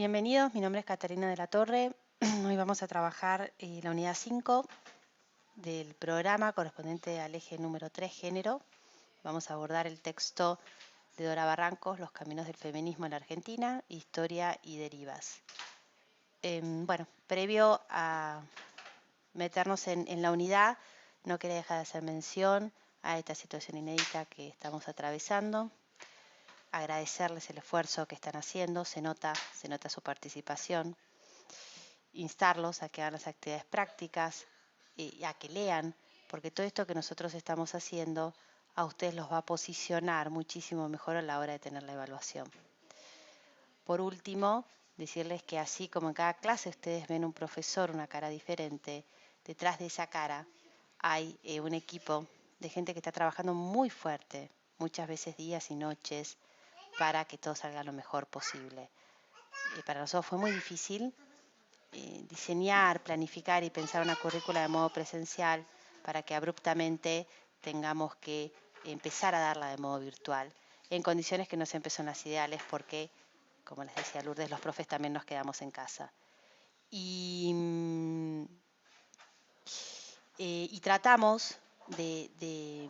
Bienvenidos, mi nombre es Catarina de la Torre. Hoy vamos a trabajar la unidad 5 del programa correspondiente al eje número 3, género. Vamos a abordar el texto de Dora Barrancos, Los caminos del feminismo en la Argentina, historia y derivas. Bueno, previo a meternos en la unidad, no quería dejar de hacer mención a esta situación inédita que estamos atravesando. Agradecerles el esfuerzo que están haciendo, se nota su participación. Instarlos a que hagan las actividades prácticas y a que lean, porque todo esto que nosotros estamos haciendo a ustedes los va a posicionar muchísimo mejor a la hora de tener la evaluación. Por último, decirles que así como en cada clase ustedes ven un profesor, una cara diferente, detrás de esa cara hay un equipo de gente que está trabajando muy fuerte, muchas veces días y noches, para que todo salga lo mejor posible. Para nosotros fue muy difícil diseñar, planificar y pensar una currícula de modo presencial para que abruptamente tengamos que empezar a darla de modo virtual, en condiciones que no siempre son las ideales porque, como les decía Lourdes, los profes también nos quedamos en casa. Y tratamos de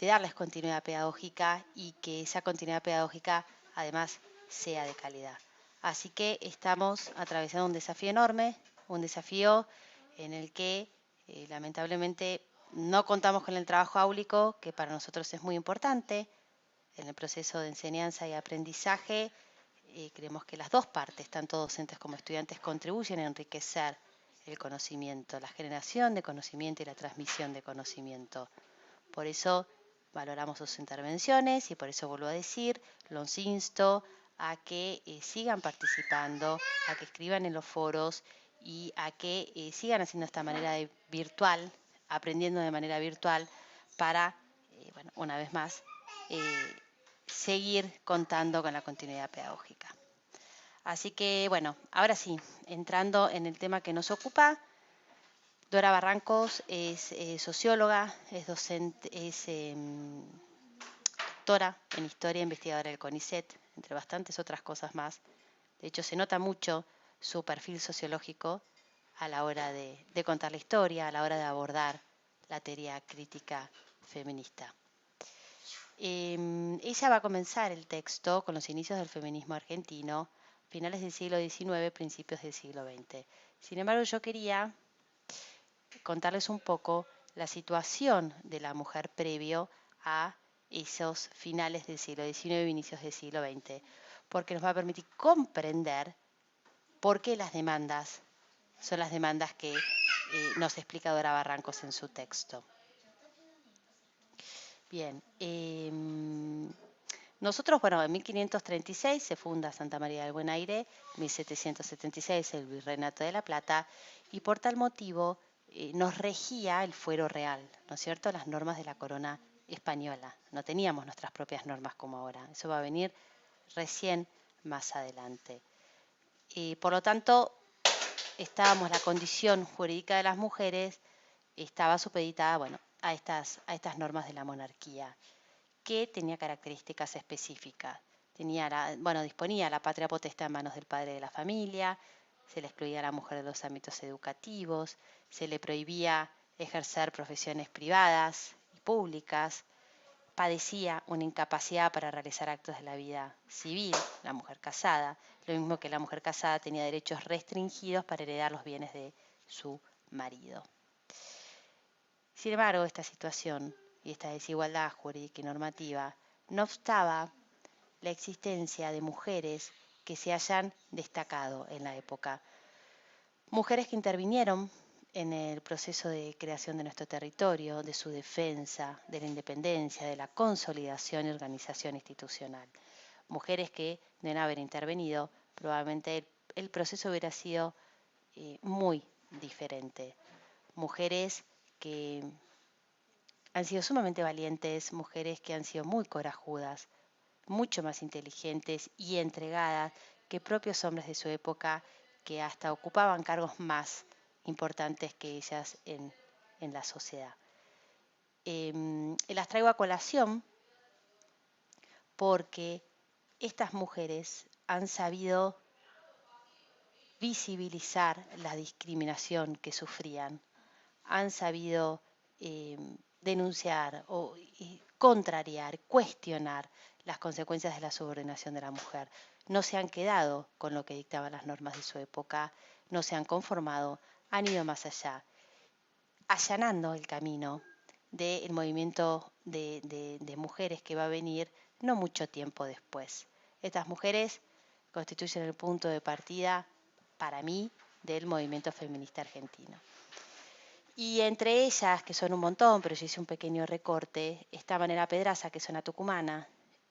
darles continuidad pedagógica y que esa continuidad pedagógica además sea de calidad. Así que estamos atravesando un desafío enorme, un desafío en el que lamentablemente no contamos con el trabajo áulico, que para nosotros es muy importante. En el proceso de enseñanza y aprendizaje creemos que las dos partes, tanto docentes como estudiantes, contribuyen a enriquecer el conocimiento, la generación de conocimiento y la transmisión de conocimiento. Por eso valoramos sus intervenciones y por eso vuelvo a decir, los insto a que sigan participando, a que escriban en los foros y a que sigan haciendo esta manera de virtual, aprendiendo de manera virtual para, bueno, una vez más, seguir contando con la continuidad pedagógica. Así que, bueno, ahora sí, entrando en el tema que nos ocupa, Dora Barrancos es socióloga, es docente, es doctora en historia, investigadora del CONICET, entre bastantes otras cosas más. De hecho, se nota mucho su perfil sociológico a la hora de contar la historia, a la hora de abordar la teoría crítica feminista. Ella va a comenzar el texto con los inicios del feminismo argentino, finales del siglo XIX, principios del siglo XX. Sin embargo, yo quería contarles un poco la situación de la mujer previo a esos finales del siglo XIX, inicios del siglo XX, porque nos va a permitir comprender por qué las demandas son las demandas que nos explica Dora Barrancos en su texto. Bien, nosotros, bueno, en 1536 se funda Santa María del Buen Aire, 1776 el Virreinato de la Plata, y por tal motivo nos regía el fuero real, ¿no es cierto?, las normas de la corona española. No teníamos nuestras propias normas como ahora, eso va a venir recién más adelante. Por lo tanto, la condición jurídica de las mujeres estaba supeditada, bueno, a estas normas de la monarquía, que tenía características específicas. Disponía la patria potestad en manos del padre de la familia, se le excluía a la mujer de los ámbitos educativos, se le prohibía ejercer profesiones privadas y públicas, padecía una incapacidad para realizar actos de la vida civil, la mujer casada, lo mismo que la mujer casada tenía derechos restringidos para heredar los bienes de su marido. Sin embargo, esta situación y esta desigualdad jurídica y normativa no obstaba la existencia de mujeres que se hayan destacado en la época. Mujeres que intervinieron en el proceso de creación de nuestro territorio, de su defensa, de la independencia, de la consolidación y organización institucional. Mujeres que, de no haber intervenido, probablemente el proceso hubiera sido muy diferente. Mujeres que han sido sumamente valientes, mujeres que han sido muy corajudas, mucho más inteligentes y entregadas que propios hombres de su época, que hasta ocupaban cargos más importantes que ellas en la sociedad. Las traigo a colación porque estas mujeres han sabido visibilizar la discriminación que sufrían, han sabido denunciar o contrariar, cuestionar las consecuencias de la subordinación de la mujer. No se han quedado con lo que dictaban las normas de su época, no se han conformado, han ido más allá, allanando el camino del movimiento de mujeres que va a venir no mucho tiempo después. Estas mujeres constituyen el punto de partida, para mí, del movimiento feminista argentino. Y entre ellas, que son un montón, pero yo hice un pequeño recorte, está Manera Pedraza, que es una tucumana,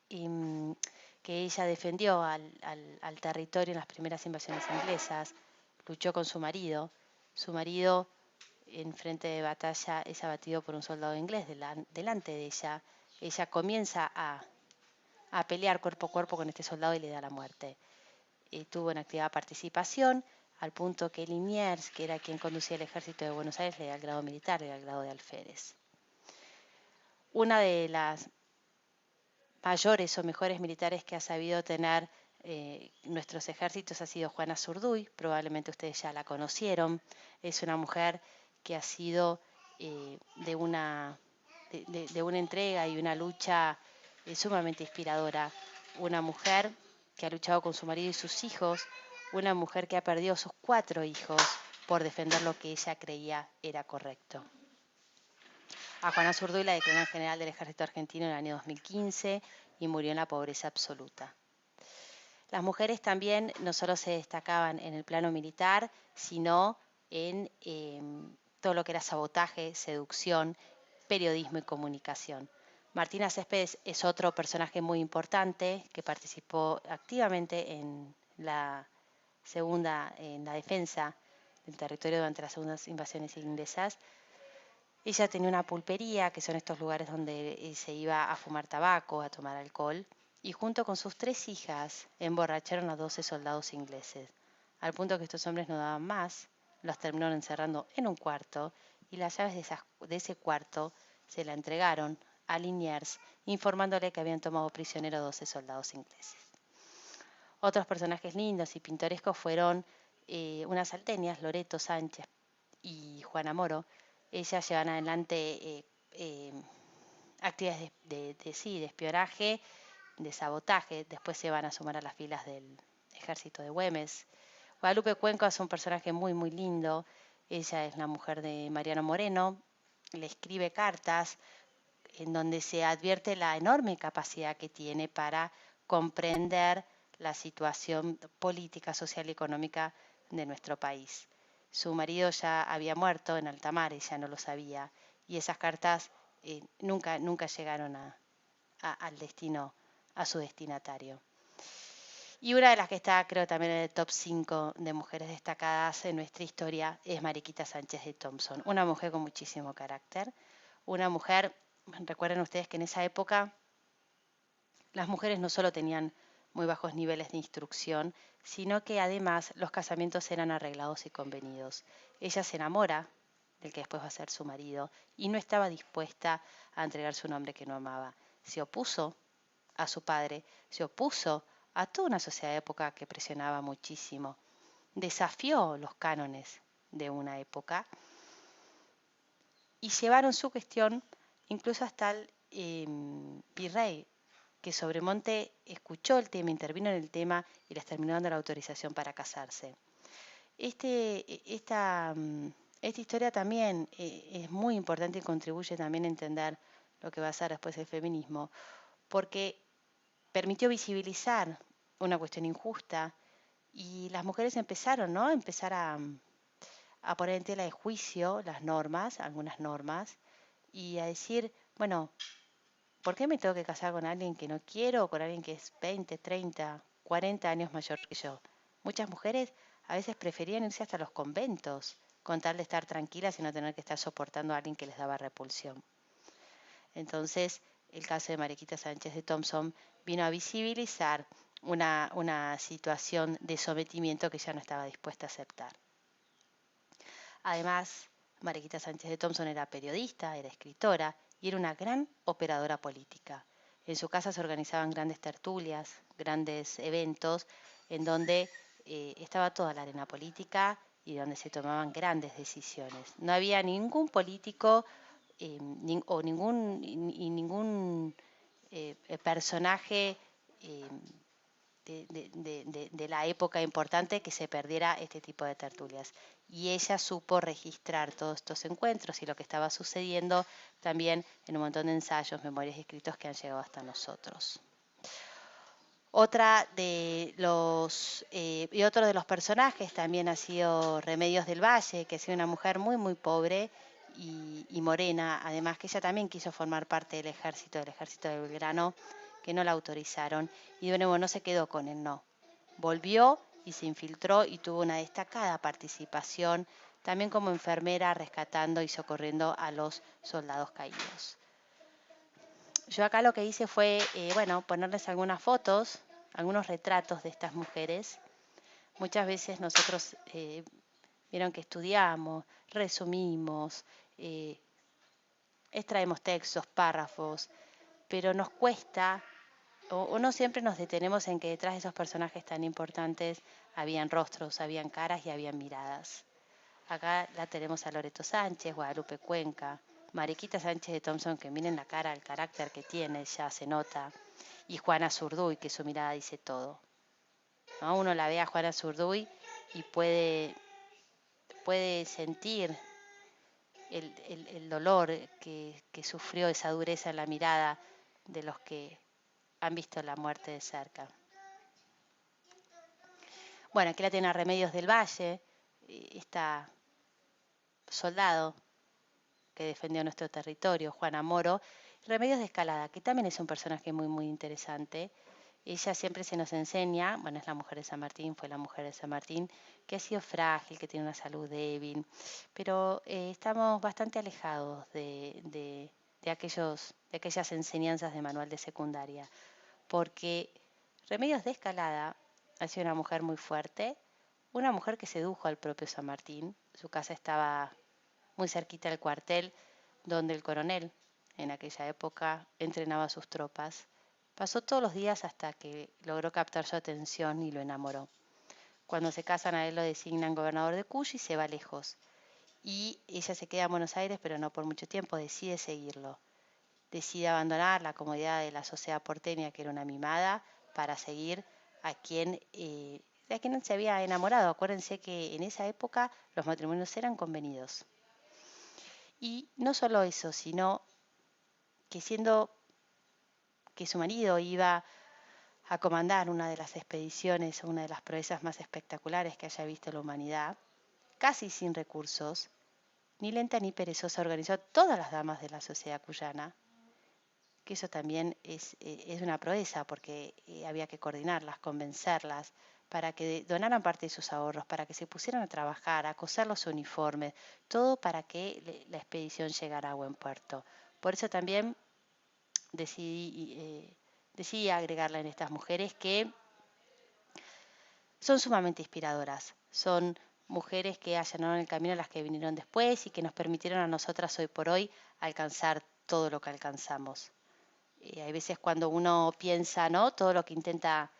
que ella defendió al territorio en las primeras invasiones inglesas, luchó con su marido en frente de batalla es abatido por un soldado inglés delante de ella. Ella comienza a pelear cuerpo a cuerpo con este soldado y le da la muerte. Tuvo una activa participación al punto que Liniers, que era quien conducía el ejército de Buenos Aires, le da el grado militar, le da el grado de alférez. Una de las mayores o mejores militares que ha sabido tener nuestros ejércitos ha sido Juana Zurduy, probablemente ustedes ya la conocieron. Es una mujer que ha sido de una entrega y una lucha sumamente inspiradora. Una mujer que ha luchado con su marido y sus hijos, una mujer que ha perdido sus 4 hijos por defender lo que ella creía era correcto. A Juana Zurduy la declaró general del ejército argentino en el año 2015 y murió en la pobreza absoluta. Las mujeres también no solo se destacaban en el plano militar, sino en todo lo que era sabotaje, seducción, periodismo y comunicación. Martina Céspedes es otro personaje muy importante que participó activamente en la defensa del territorio durante las segundas invasiones inglesas. Ella tenía una pulpería, que son estos lugares donde se iba a fumar tabaco, a tomar alcohol, y junto con sus 3 hijas emborracharon a 12 soldados ingleses, al punto que estos hombres no daban más, los terminaron encerrando en un cuarto y las llaves de ese cuarto se la entregaron a Liniers, informándole que habían tomado prisionero 12 soldados ingleses. Otros personajes lindos y pintorescos fueron unas salteñas, Loreto Sánchez y Juana Moro. Ellas llevan adelante actividades de espionaje, de sabotaje. Después se van a sumar a las filas del ejército de Güemes. Guadalupe Cuenco es un personaje muy, muy lindo. Ella es la mujer de Mariano Moreno. Le escribe cartas en donde se advierte la enorme capacidad que tiene para comprender la situación política, social y económica de nuestro país. Su marido ya había muerto en alta mar, ella no lo sabía, y esas cartas nunca llegaron al destino, a su destinatario. Y una de las que está, creo, también en el top 5 de mujeres destacadas en nuestra historia es Mariquita Sánchez de Thompson, una mujer con muchísimo carácter, una mujer, recuerden ustedes que en esa época las mujeres no solo tenían muy bajos niveles de instrucción, sino que además los casamientos eran arreglados y convenidos. Ella se enamora del que después va a ser su marido y no estaba dispuesta a entregarse un hombre que no amaba. Se opuso a su padre, se opuso a toda una sociedad de época que presionaba muchísimo, desafió los cánones de una época y llevaron su cuestión incluso hasta el virrey, que Sobremonte escuchó el tema, intervino en el tema y les terminó dando la autorización para casarse. Esta historia también es muy importante y contribuye también a entender lo que va a ser después el feminismo, porque permitió visibilizar una cuestión injusta y las mujeres empezaron, ¿no? A poner en tela de juicio las normas, algunas normas, y a decir, bueno, ¿por qué me tengo que casar con alguien que no quiero o con alguien que es 20, 30, 40 años mayor que yo? Muchas mujeres a veces preferían irse hasta los conventos con tal de estar tranquilas y no tener que estar soportando a alguien que les daba repulsión. Entonces, el caso de Mariquita Sánchez de Thompson vino a visibilizar una situación de sometimiento que ya no estaba dispuesta a aceptar. Además, Mariquita Sánchez de Thompson era periodista, era escritora y era una gran operadora política. En su casa se organizaban grandes tertulias, grandes eventos en donde estaba toda la arena política y donde se tomaban grandes decisiones. No había ningún político o ningún personaje de la época importante que se perdiera este tipo de tertulias. Y ella supo registrar todos estos encuentros y lo que estaba sucediendo también en un montón de ensayos, memorias y escritos que han llegado hasta nosotros. Otro de los personajes también ha sido Remedios del Valle, que ha sido una mujer muy, muy pobre y morena, además que ella también quiso formar parte del ejército de Belgrano, que no la autorizaron, y de nuevo no se quedó con el no. Volvió y se infiltró y tuvo una destacada participación, también como enfermera, rescatando y socorriendo a los soldados caídos. Yo acá lo que hice fue, ponerles algunas fotos, algunos retratos de estas mujeres. Muchas veces nosotros, vieron que estudiamos, resumimos, extraemos textos, párrafos, pero nos cuesta, o no siempre nos detenemos en que detrás de esos personajes tan importantes habían rostros, habían caras y habían miradas. Acá la tenemos a Loreto Sánchez, Guadalupe Cuenca, Mariquita Sánchez de Thompson, que miren la cara, el carácter que tiene, ya se nota, y Juana Zurduy, que su mirada dice todo, ¿no? Uno la ve a Juana Zurduy y puede sentir el dolor que sufrió, esa dureza en la mirada de los que han visto la muerte de cerca. Bueno, aquí la tiene a Remedios del Valle, esta soldado que defendió nuestro territorio, Juana Moro. Remedios de Escalada, que también es un personaje muy, muy interesante. Ella siempre se nos enseña, bueno, es la mujer de San Martín, fue la mujer de San Martín, que ha sido frágil, que tiene una salud débil, pero estamos bastante alejados de aquellas enseñanzas de manual de secundaria, porque Remedios de Escalada ha sido una mujer muy fuerte, una mujer que sedujo al propio San Martín. Su casa estaba muy cerquita del cuartel donde el coronel, en aquella época, entrenaba a sus tropas. Pasó todos los días hasta que logró captar su atención y lo enamoró. Cuando se casan a él lo designan gobernador de Cuyo y se va lejos. Y ella se queda en Buenos Aires, pero no por mucho tiempo, decide seguirlo. Decide abandonar la comodidad de la sociedad porteña, que era una mimada, para seguir a quien se había enamorado. Acuérdense que en esa época los matrimonios eran convenidos. Y no solo eso, sino que siendo que su marido iba a comandar una de las expediciones, una de las proezas más espectaculares que haya visto la humanidad, casi sin recursos, ni lenta ni perezosa, organizó a todas las damas de la sociedad cuyana, que eso también es una proeza, porque había que coordinarlas, convencerlas, para que donaran parte de sus ahorros, para que se pusieran a trabajar, a coser los uniformes, todo para que la expedición llegara a buen puerto. Por eso también decidí agregarla en estas mujeres que son sumamente inspiradoras. Son mujeres que allanaron el camino a las que vinieron después y que nos permitieron a nosotras hoy por hoy alcanzar todo lo que alcanzamos. Hay veces cuando uno piensa, ¿no? Todo lo que intenta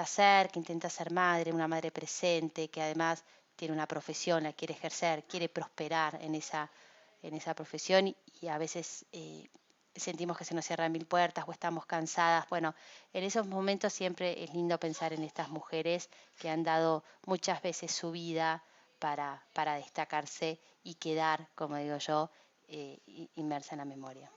hacer, que intenta ser madre, una madre presente, que además tiene una profesión, la quiere ejercer, quiere prosperar en esa profesión y a veces sentimos que se nos cierran mil puertas o estamos cansadas. Bueno, en esos momentos siempre es lindo pensar en estas mujeres que han dado muchas veces su vida para destacarse y quedar, como digo yo, inmersa en la memoria.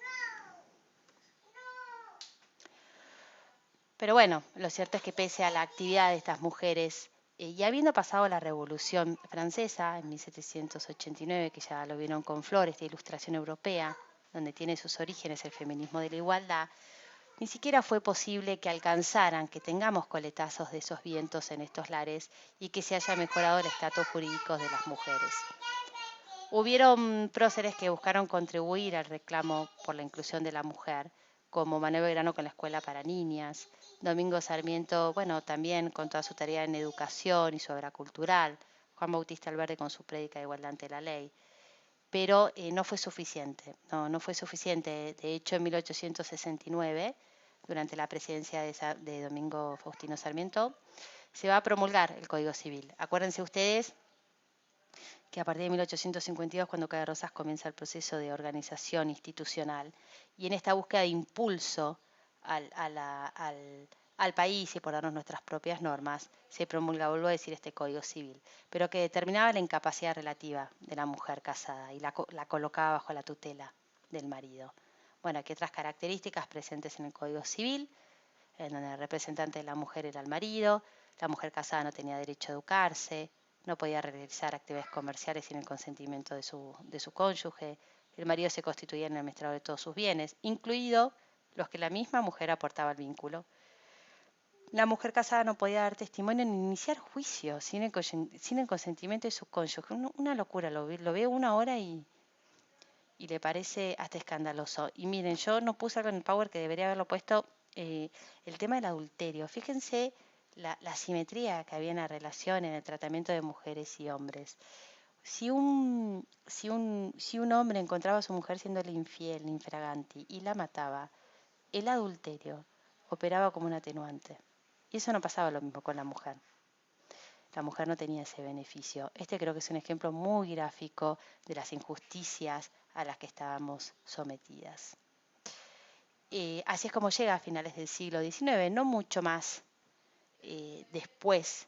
Pero bueno, lo cierto es que pese a la actividad de estas mujeres, y habiendo pasado la Revolución Francesa en 1789, que ya lo vieron con Flor, esta ilustración europea, donde tiene sus orígenes el feminismo de la igualdad, ni siquiera fue posible que alcanzaran, que tengamos coletazos de esos vientos en estos lares y que se haya mejorado el estatus jurídico de las mujeres. Hubieron próceres que buscaron contribuir al reclamo por la inclusión de la mujer, como Manuel Belgrano con la escuela para niñas, Domingo Sarmiento, bueno, también con toda su tarea en educación y su obra cultural, Juan Bautista Alberdi con su prédica de igualdad ante la ley. Pero no fue suficiente, no fue suficiente. De hecho, en 1869, durante la presidencia de Domingo Faustino Sarmiento, se va a promulgar el Código Civil. Acuérdense ustedes que a partir de 1852, cuando cae Rosas, comienza el proceso de organización institucional, y en esta búsqueda de impulso al país y por darnos nuestras propias normas, se promulga, vuelvo a decir, este Código Civil, pero que determinaba la incapacidad relativa de la mujer casada y la colocaba bajo la tutela del marido. Bueno, aquí otras características presentes en el Código Civil, en donde el representante de la mujer era el marido, la mujer casada no tenía derecho a educarse, no podía realizar actividades comerciales sin el consentimiento de su cónyuge, el marido se constituía en el administrador de todos sus bienes, incluidos los que la misma mujer aportaba al vínculo. La mujer casada no podía dar testimonio ni iniciar juicio sin el consentimiento de su cónyuge. Una locura, lo veo una hora y le parece hasta escandaloso. Y miren, yo no puse algo en el Power que debería haberlo puesto, el tema del adulterio. Fíjense la asimetría que había en la relación, en el tratamiento de mujeres y hombres. Si un hombre encontraba a su mujer siéndole infiel, infraganti, y la mataba, el adulterio operaba como un atenuante. Y eso no pasaba lo mismo con la mujer. La mujer no tenía ese beneficio. Este creo que es un ejemplo muy gráfico de las injusticias a las que estábamos sometidas. Así es como llega a finales del siglo XIX, no mucho más después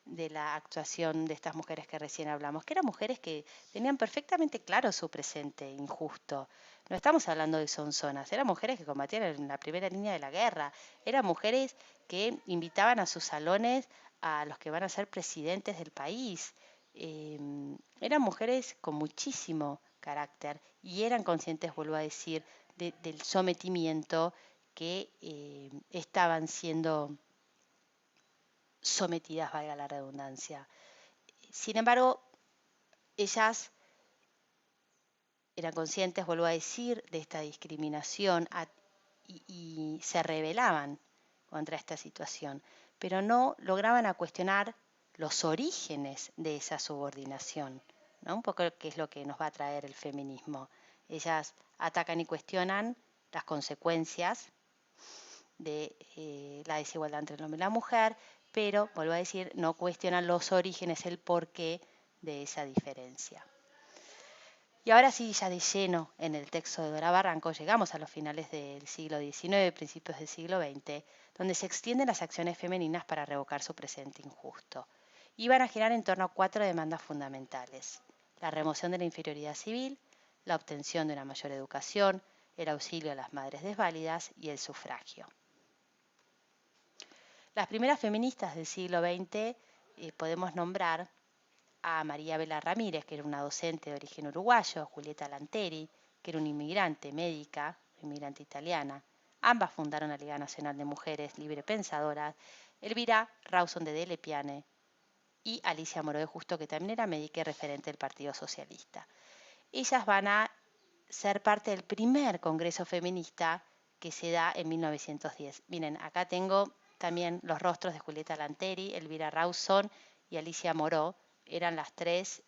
de la actuación de estas mujeres que recién hablamos, que eran mujeres que tenían perfectamente claro su presente injusto. No estamos hablando de sonzonas, eran mujeres que combatían en la primera línea de la guerra, eran mujeres que invitaban a sus salones a los que van a ser presidentes del país. Eran mujeres con muchísimo carácter y eran conscientes, vuelvo a decir, del sometimiento que estaban siendo sometidas, valga la redundancia. Sin embargo, ellas eran conscientes, vuelvo a decir, de esta discriminación y se rebelaban contra esta situación, pero no lograban a cuestionar los orígenes de esa subordinación, ¿no? Un poco que es lo que nos va a traer el feminismo. Ellas atacan y cuestionan las consecuencias de la desigualdad entre el hombre y la mujer, pero, vuelvo a decir, no cuestionan los orígenes, el porqué de esa diferencia. Y ahora sí, ya de lleno en el texto de Dora Barranco, llegamos a los finales del siglo XIX, principios del siglo XX, donde se extienden las acciones femeninas para revocar su presente injusto. Y van a girar en torno a 4 demandas fundamentales: la remoción de la inferioridad civil, la obtención de una mayor educación, el auxilio a las madres desválidas y el sufragio. Las primeras feministas del siglo XX podemos nombrar a María Bela Ramírez, que era una docente de origen uruguayo, Julieta Lanteri, que era una inmigrante médica, inmigrante italiana. Ambas fundaron la Liga Nacional de Mujeres Libre Pensadoras, Elvira Rawson de Delle Piane y Alicia Moró de Justo, que también era médica y referente del Partido Socialista. Ellas van a ser parte del primer congreso feminista que se da en 1910. Miren, acá tengo también los rostros de Julieta Lanteri, Elvira Rawson y Alicia Moró. Eran las tres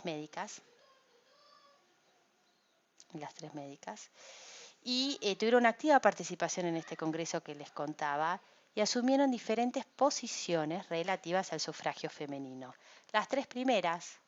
médicas. Y tuvieron una activa participación en este congreso que les contaba y asumieron diferentes posiciones relativas al sufragio femenino. Las tres primeras,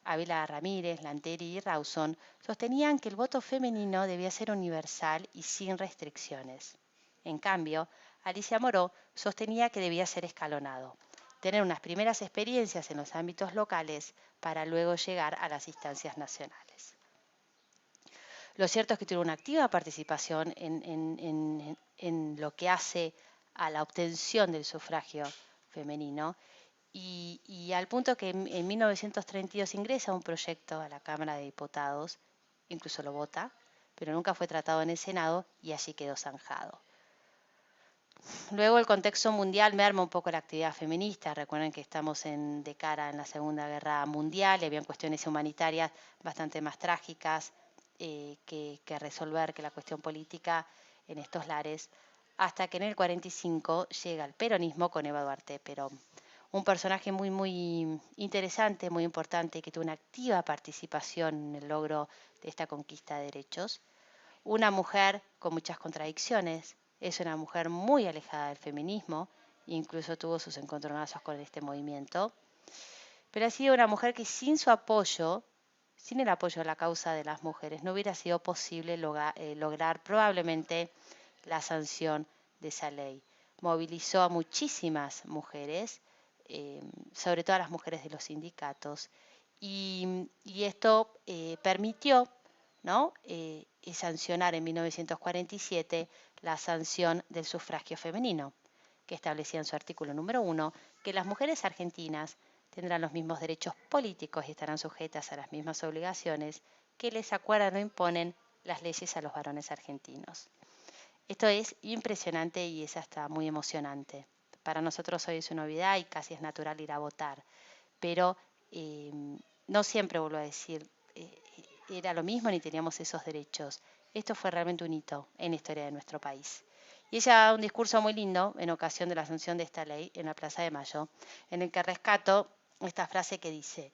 Ávila Ramírez, Lanteri y Rawson, sostenían que el voto femenino debía ser universal y sin restricciones. En cambio, Alicia Moró sostenía que debía ser escalonado, tener unas primeras experiencias en los ámbitos locales para luego llegar a las instancias nacionales. Lo cierto es que tuvo una activa participación en lo que hace a la obtención del sufragio femenino y al punto que en 1932 ingresa un proyecto a la Cámara de Diputados, incluso lo vota, pero nunca fue tratado en el Senado y allí quedó zanjado. Luego el contexto mundial merma un poco la actividad feminista. Recuerden que estamos de cara en la Segunda Guerra Mundial y habían cuestiones humanitarias bastante más trágicas que resolver que la cuestión política en estos lares, hasta que en el 45 llega el peronismo con Eva Duarte Perón. Un personaje muy, muy interesante, muy importante, que tuvo una activa participación en el logro de esta conquista de derechos. Una mujer con muchas contradicciones. Es una mujer muy alejada del feminismo, incluso tuvo sus encontronazos con este movimiento, pero ha sido una mujer que sin su apoyo, sin el apoyo a la causa de las mujeres, no hubiera sido posible lograr probablemente la sanción de esa ley. Movilizó a muchísimas mujeres, sobre todo a las mujeres de los sindicatos, y esto permitió, ¿no? Sancionar en 1947 la sanción del sufragio femenino, que establecía en su artículo número 1 que las mujeres argentinas tendrán los mismos derechos políticos y estarán sujetas a las mismas obligaciones que les acuerdan o imponen las leyes a los varones argentinos. Esto es impresionante y es hasta muy emocionante. Para nosotros hoy es una novedad y casi es natural ir a votar, pero no siempre, vuelvo a decir, era lo mismo ni teníamos esos derechos. Esto fue realmente un hito en la historia de nuestro país. Y ella da un discurso muy lindo en ocasión de la sanción de esta ley en la Plaza de Mayo, en el que rescato esta frase que dice: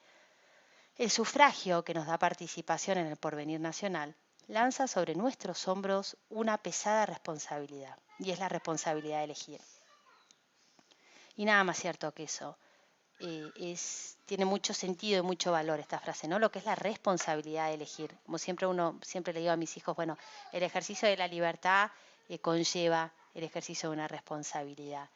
el sufragio que nos da participación en el porvenir nacional lanza sobre nuestros hombros una pesada responsabilidad, y es la responsabilidad de elegir. Y nada más cierto que eso. Tiene mucho sentido y mucho valor esta frase, ¿no? Lo que es la responsabilidad de elegir. Como siempre le digo a mis hijos, bueno, el ejercicio de la libertad conlleva el ejercicio de una responsabilidad.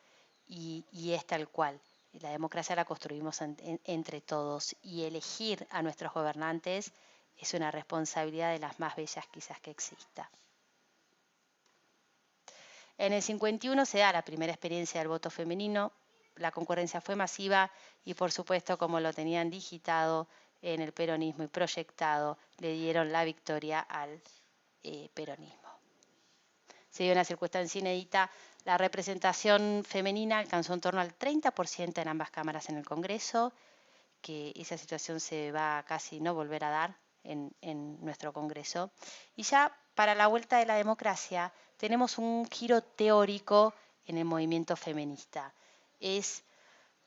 Y es tal cual. La democracia la construimos entre todos, y elegir a nuestros gobernantes es una responsabilidad de las más bellas quizás que exista. En el 51 se da la primera experiencia del voto femenino. La concurrencia fue masiva y, por supuesto, como lo tenían digitado en el peronismo y proyectado, le dieron la victoria al peronismo. Se dio una circunstancia inédita. La representación femenina alcanzó en torno al 30% en ambas cámaras en el Congreso, que esa situación se va a casi no volver a dar en nuestro Congreso. Y ya para la vuelta de la democracia tenemos un giro teórico en el movimiento feminista. Es,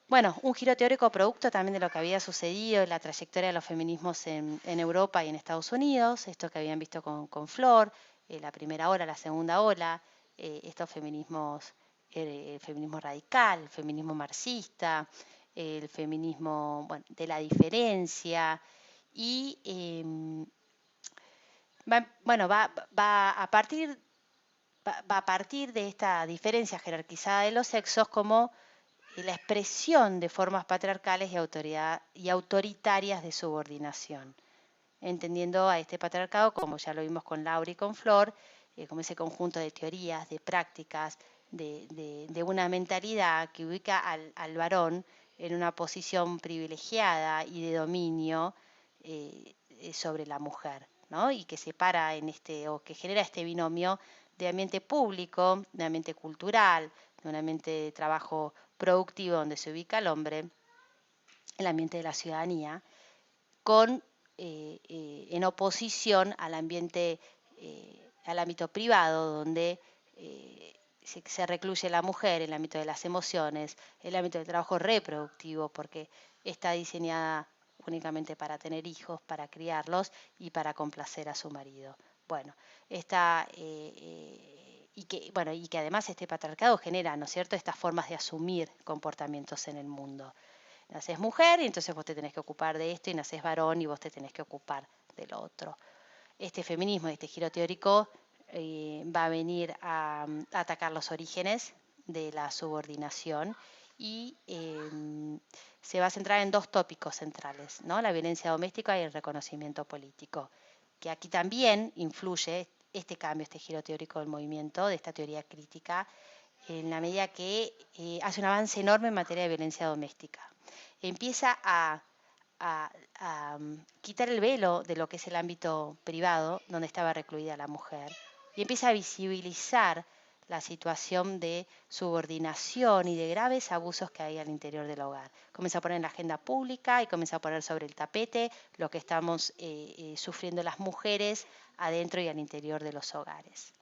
bueno, un giro teórico producto también de lo que había sucedido en la trayectoria de los feminismos en Europa y en Estados Unidos, esto que habían visto con Flor, la primera ola, la segunda ola, estos feminismos, el feminismo radical, el feminismo marxista, el feminismo, bueno, de la diferencia, y va a partir de esta diferencia jerarquizada de los sexos como la expresión de formas patriarcales y autoritarias de subordinación, entendiendo a este patriarcado, como ya lo vimos con Laura y con Flor, como ese conjunto de teorías, de prácticas, de una mentalidad que ubica al varón en una posición privilegiada y de dominio sobre la mujer, ¿no? Y que separa o que genera este binomio de ambiente público, de ambiente cultural, de un ambiente de trabajo productivo donde se ubica el hombre, el ambiente de la ciudadanía, en oposición al ambiente, al ámbito privado, donde se recluye la mujer, el ámbito de las emociones, el ámbito del trabajo reproductivo, porque está diseñada únicamente para tener hijos, para criarlos y para complacer a su marido. Bueno, y que además este patriarcado genera, ¿no es cierto?, estas formas de asumir comportamientos en el mundo. Nacés mujer y entonces vos te tenés que ocupar de esto, y nacés varón y vos te tenés que ocupar de lo otro. Este feminismo, este giro teórico va a venir a atacar los orígenes de la subordinación y se va a centrar en dos tópicos centrales, ¿no? La violencia doméstica y el reconocimiento político, que aquí también influye este cambio, este giro teórico del movimiento, de esta teoría crítica, en la medida que hace un avance enorme en materia de violencia doméstica. Empieza a quitar el velo de lo que es el ámbito privado, donde estaba recluida la mujer, y empieza a visibilizar la situación de subordinación y de graves abusos que hay al interior del hogar. Comienza a poner en la agenda pública y comienza a poner sobre el tapete lo que estamos sufriendo las mujeres adentro y al interior de los hogares.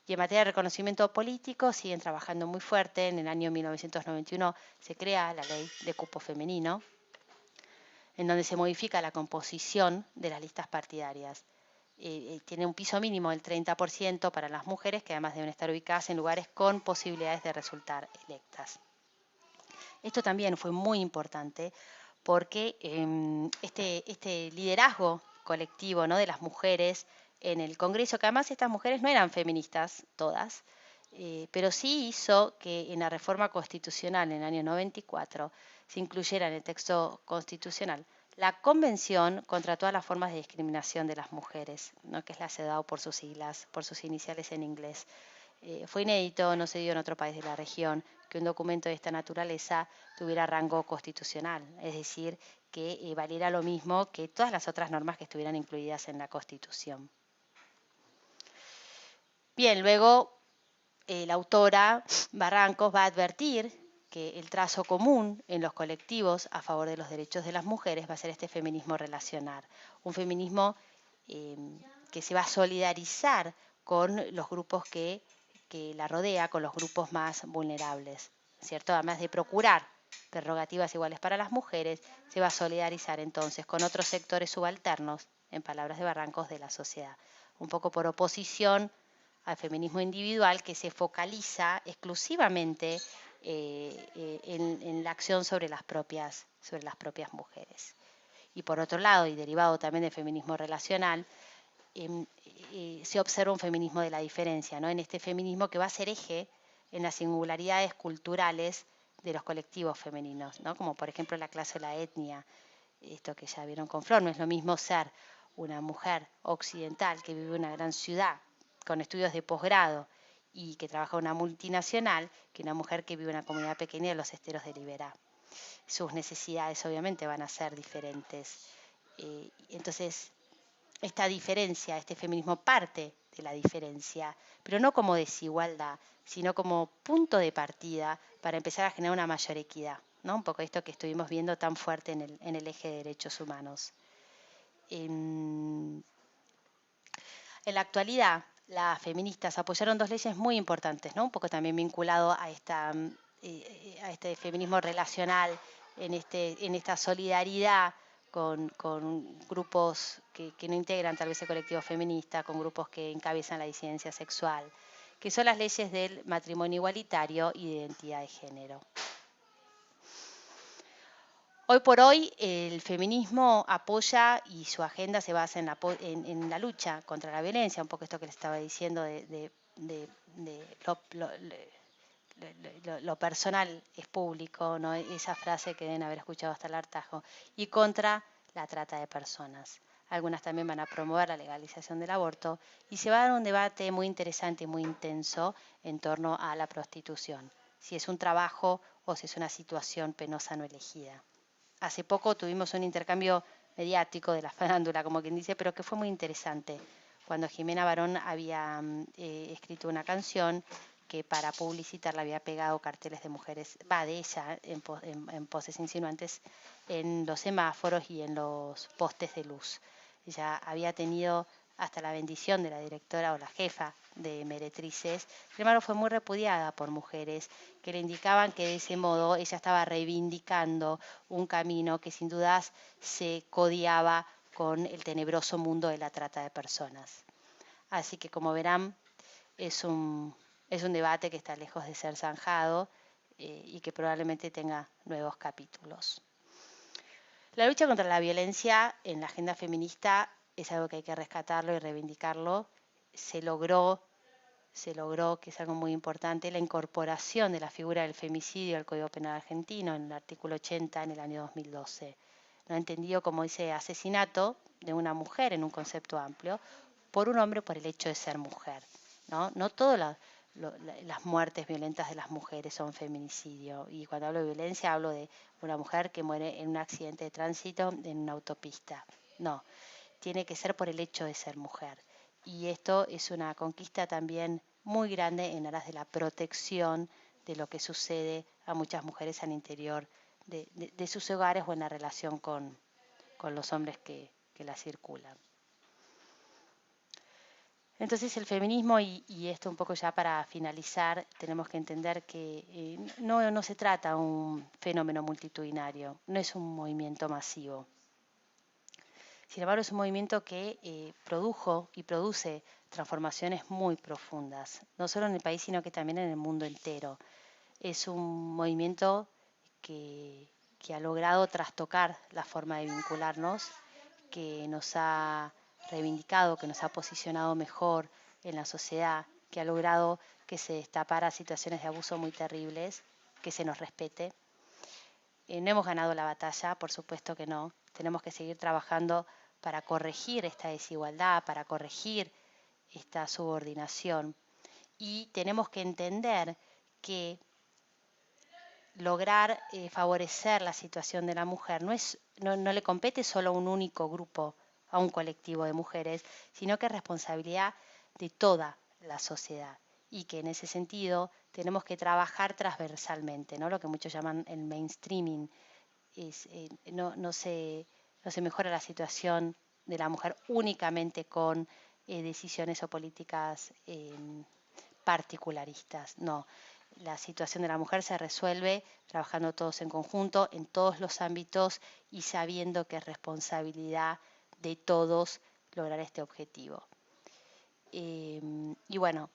Y en materia de reconocimiento político siguen trabajando muy fuerte. En el año 1991 se crea la ley de cupo femenino, en donde se modifica la composición de las listas partidarias. tiene un piso mínimo del 30% para las mujeres, que además deben estar ubicadas en lugares con posibilidades de resultar electas. Esto también fue muy importante porque este liderazgo colectivo, ¿no?, de las mujeres en el Congreso, que además estas mujeres no eran feministas todas, pero sí hizo que en la reforma constitucional en el año 94 se incluyera en el texto constitucional la Convención contra todas las formas de discriminación de las mujeres, ¿no?, que es la CEDAW por sus siglas, por sus iniciales en inglés. Fue inédito, no se dio en otro país de la región, que un documento de esta naturaleza tuviera rango constitucional, es decir, que valiera lo mismo que todas las otras normas que estuvieran incluidas en la Constitución. Bien, luego la autora Barrancos va a advertir que el trazo común en los colectivos a favor de los derechos de las mujeres va a ser este feminismo relacional, un feminismo que se va a solidarizar con los grupos que la rodea, con los grupos más vulnerables, ¿cierto? Además de procurar prerrogativas iguales para las mujeres, se va a solidarizar entonces con otros sectores subalternos, en palabras de Barrancos, de la sociedad, un poco por oposición al feminismo individual que se focaliza exclusivamente en la acción sobre las propias mujeres. Y por otro lado, y derivado también del feminismo relacional, se observa un feminismo de la diferencia, ¿no?, en este feminismo que va a ser eje en las singularidades culturales de los colectivos femeninos, ¿no?, como por ejemplo la clase o la etnia, esto que ya vieron con Flor. No es lo mismo ser una mujer occidental que vive en una gran ciudad con estudios de posgrado y que trabaja en una multinacional que una mujer que vive en una comunidad pequeña de los esteros de Liberá. Sus necesidades obviamente van a ser diferentes. Entonces, esta diferencia, este feminismo parte de la diferencia, pero no como desigualdad, sino como punto de partida para empezar a generar una mayor equidad, ¿no? Un poco esto que estuvimos viendo tan fuerte en el eje de derechos humanos. En la actualidad, las feministas apoyaron dos leyes muy importantes, ¿no?, un poco también vinculado a este feminismo relacional, en esta solidaridad con grupos que no integran tal vez el colectivo feminista, con grupos que encabezan la disidencia sexual, que son las leyes del matrimonio igualitario y de identidad de género. Hoy por hoy el feminismo apoya y su agenda se basa en la lucha contra la violencia, un poco esto que les estaba diciendo de lo personal es público, ¿no?, esa frase que deben haber escuchado hasta el hartazgo, y contra la trata de personas. Algunas también van a promover la legalización del aborto y se va a dar un debate muy interesante y muy intenso en torno a la prostitución, si es un trabajo o si es una situación penosa no elegida. Hace poco tuvimos un intercambio mediático de la farándula, como quien dice, pero que fue muy interesante, cuando Jimena Barón había escrito una canción que para publicitarla había pegado carteles de mujeres, de ella, en poses insinuantes, en los semáforos y en los postes de luz. Ella había tenido hasta la bendición de la directora o la jefa de Meretrices. Sin embargo, fue muy repudiada por mujeres que le indicaban que de ese modo ella estaba reivindicando un camino que sin dudas se codiaba con el tenebroso mundo de la trata de personas. Así que, como verán, es un debate que está lejos de ser zanjado y que probablemente tenga nuevos capítulos. La lucha contra la violencia en la agenda feminista es algo que hay que rescatarlo y reivindicarlo. Se logró, que es algo muy importante, la incorporación de la figura del femicidio al Código Penal argentino en el artículo 80 en el año 2012. No entendido como ese asesinato de una mujer en un concepto amplio por un hombre por el hecho de ser mujer. No todas las muertes violentas de las mujeres son feminicidio. Y cuando hablo de violencia hablo de una mujer que muere en un accidente de tránsito en una autopista. No, tiene que ser por el hecho de ser mujer. Y esto es una conquista también muy grande en aras de la protección de lo que sucede a muchas mujeres al interior de sus hogares o en la relación con los hombres que la circulan. Entonces el feminismo, y esto un poco ya para finalizar, tenemos que entender que no se trata de un fenómeno multitudinario, no es un movimiento masivo. Sin embargo, es un movimiento que produjo y produce transformaciones muy profundas, no solo en el país, sino que también en el mundo entero. Es un movimiento que ha logrado trastocar la forma de vincularnos, que nos ha reivindicado, que nos ha posicionado mejor en la sociedad, que ha logrado que se destapara situaciones de abuso muy terribles, que se nos respete. No hemos ganado la batalla, por supuesto que no. Tenemos que seguir trabajando para corregir esta desigualdad, para corregir esta subordinación. Y tenemos que entender que lograr favorecer la situación de la mujer no le compete solo a un único grupo, a un colectivo de mujeres, sino que es responsabilidad de toda la sociedad y que en ese sentido tenemos que trabajar transversalmente, ¿no? Lo que muchos llaman el mainstreaming. No se mejora la situación de la mujer únicamente con decisiones o políticas particularistas, no. La situación de la mujer se resuelve trabajando todos en conjunto, en todos los ámbitos y sabiendo que es responsabilidad de todos lograr este objetivo. Y bueno,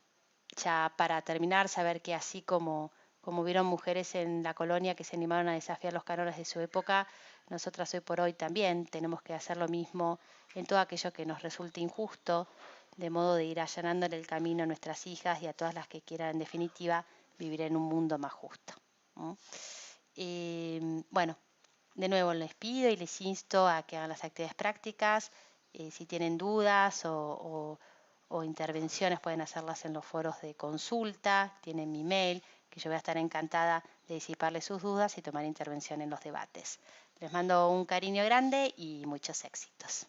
ya para terminar, saber que así como hubieron mujeres en la colonia que se animaron a desafiar los cánones de su época, nosotras hoy por hoy también tenemos que hacer lo mismo en todo aquello que nos resulte injusto, de modo de ir allanándole el camino a nuestras hijas y a todas las que quieran, en definitiva, vivir en un mundo más justo. Bueno, de nuevo les pido y les insto a que hagan las actividades prácticas. Si tienen dudas o intervenciones pueden hacerlas en los foros de consulta, tienen mi mail, que yo voy a estar encantada de disiparles sus dudas y tomar intervención en los debates. Les mando un cariño grande y muchos éxitos.